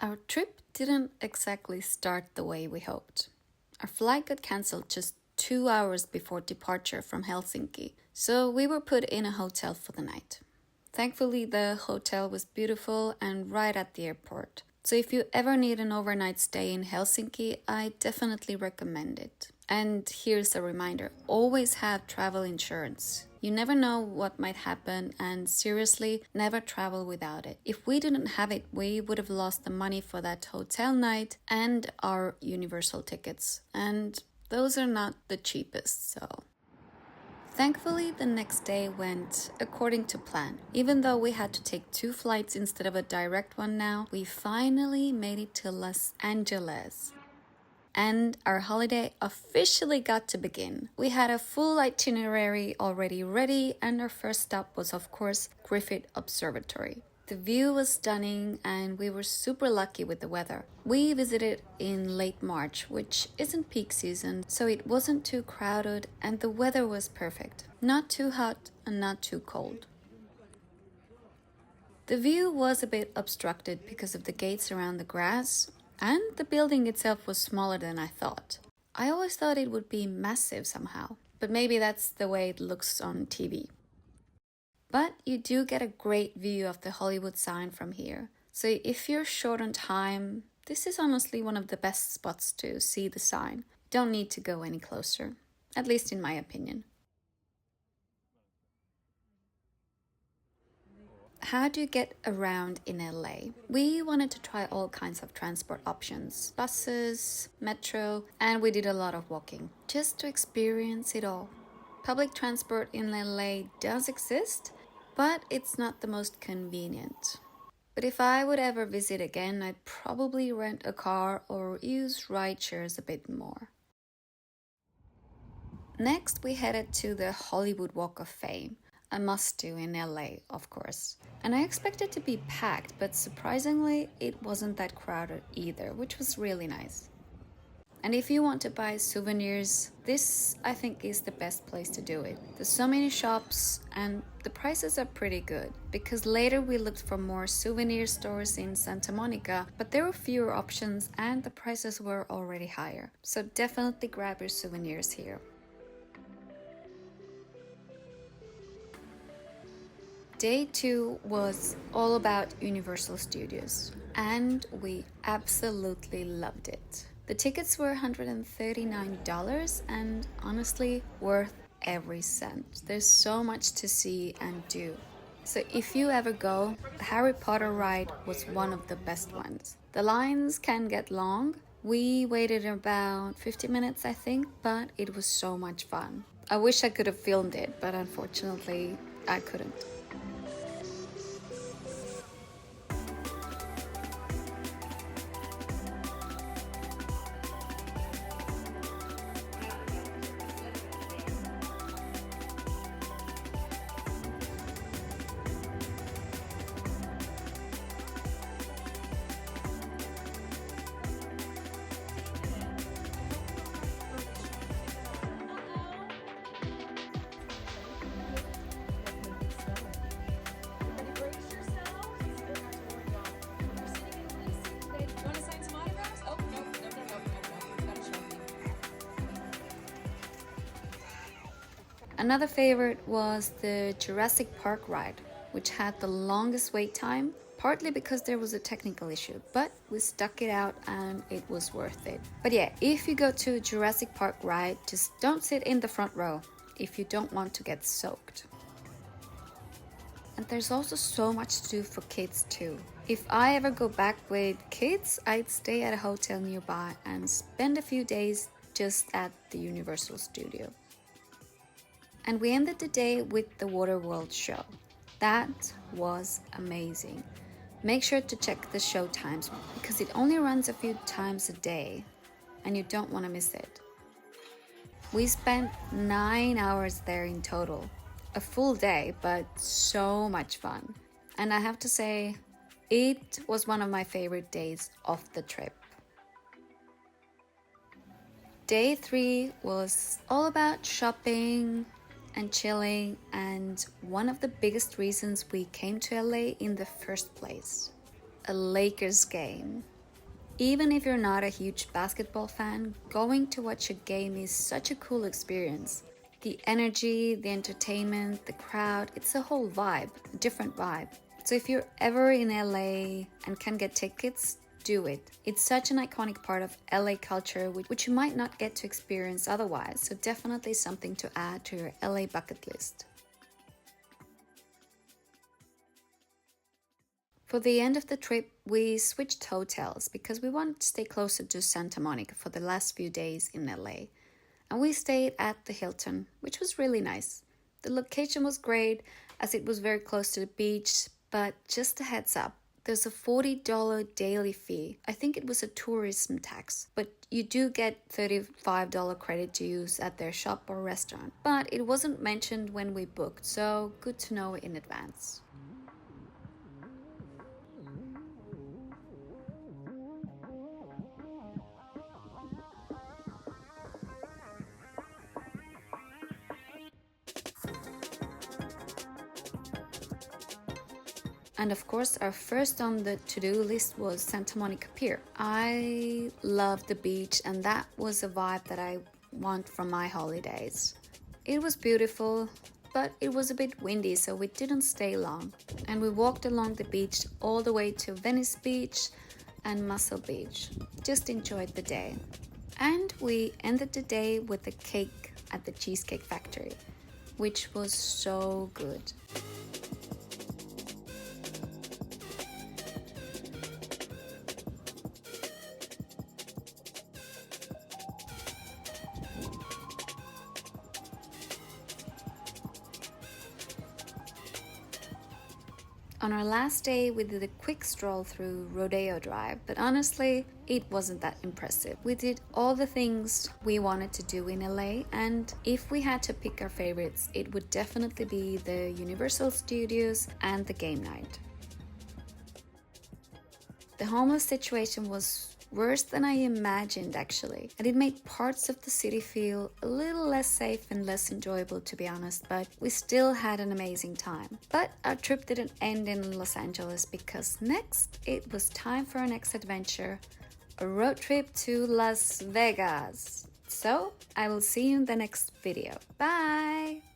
Our trip didn't exactly start the way we hoped. Our flight got cancelled just 2 hours before departure from Helsinki, so we were put in a hotel for the night. Thankfully, the hotel was beautiful and right at the airport. So if you ever need an overnight stay in Helsinki, I definitely recommend it. And here's a reminder, always have travel insurance. You never know what might happen, and seriously, never travel without it. If we didn't have it, we would have lost the money for that hotel night and our Universal tickets. And those are not the cheapest, so... Thankfully, the next day went according to plan. Even though we had to take 2 flights instead of a direct one now, we finally made it to Los Angeles. And our holiday officially got to begin. We had a full itinerary already ready, and our first stop was, of course, Griffith Observatory. The view was stunning, and we were super lucky with the weather. We visited in late March, which isn't peak season, so it wasn't too crowded, and the weather was perfect. Not too hot and not too cold. The view was a bit obstructed because of the gates around the grass, and the building itself was smaller than I thought. I always thought it would be massive somehow, but maybe that's the way it looks on TV. But you do get a great view of the Hollywood sign from here. So if you're short on time, this is honestly one of the best spots to see the sign. Don't need to go any closer, at least in my opinion. How do you get around in LA? We wanted to try all kinds of transport options, buses, metro, and we did a lot of walking, just to experience it all. Public transport in LA does exist, but it's not the most convenient. But if I would ever visit again, I'd probably rent a car or use rideshares a bit more. Next, we headed to the Hollywood Walk of Fame, a must-do in LA, of course. And I expected to be packed, but surprisingly, it wasn't that crowded either, which was really nice. And if you want to buy souvenirs, this I think is the best place to do it. There's so many shops and the prices are pretty good, because later we looked for more souvenir stores in Santa Monica, but there were fewer options and the prices were already higher. So definitely grab your souvenirs here. Day 2 was all about Universal Studios, and we absolutely loved it. The tickets were $139 and honestly worth every cent. There's so much to see and do. So if you ever go, the Harry Potter ride was one of the best ones. The lines can get long. We waited about 50 minutes, I think, but it was so much fun. I wish I could have filmed it, but unfortunately, I couldn't. Another favorite was the Jurassic Park ride, which had the longest wait time, partly because there was a technical issue, but we stuck it out and it was worth it. But yeah, if you go to Jurassic Park ride, just don't sit in the front row if you don't want to get soaked. And there's also so much to do for kids too. If I ever go back with kids, I'd stay at a hotel nearby and spend a few days just at the Universal Studio. And we ended the day with the Waterworld show. That was amazing. Make sure to check the show times because it only runs a few times a day and you don't want to miss it. We spent 9 hours there in total. A full day, but so much fun. And I have to say, it was one of my favorite days of the trip. Day 3 was all about shopping and chilling, and one of the biggest reasons we came to LA in the first place. a Lakers game. Even if you're not a huge basketball fan, going to watch a game is such a cool experience. The energy, the entertainment, the crowd, it's a whole vibe, a different vibe. So if you're ever in LA and can get tickets, do it. It's such an iconic part of LA culture which you might not get to experience otherwise, so definitely something to add to your LA bucket list. For the end of the trip, we switched hotels because we wanted to stay closer to Santa Monica for the last few days in LA. And we stayed at the Hilton, which was really nice. The location was great as it was very close to the beach, but just a heads up, there's a $40 daily fee. I think it was a tourism tax, but you do get $35 credit to use at their shop or restaurant. But it wasn't mentioned when we booked, so good to know in advance. And of course, our first on the to-do list was Santa Monica Pier. I love the beach, and that was a vibe that I want from my holidays. It was beautiful, but it was a bit windy, so we didn't stay long. And we walked along the beach all the way to Venice Beach and Muscle Beach. Just enjoyed the day. And we ended the day with a cake at the Cheesecake Factory, which was so good. On our last day, we did a quick stroll through Rodeo Drive, but honestly, it wasn't that impressive. We did all the things we wanted to do in LA, and if we had to pick our favorites, it would definitely be the Universal Studios and the game night. The homeless situation was worse than I imagined, actually, and it made parts of the city feel a little less safe and less enjoyable, to be honest, but we still had an amazing time. But our trip didn't end in Los Angeles because next it was time for our next adventure, a road trip to Las Vegas. So I will see you in the next video. Bye!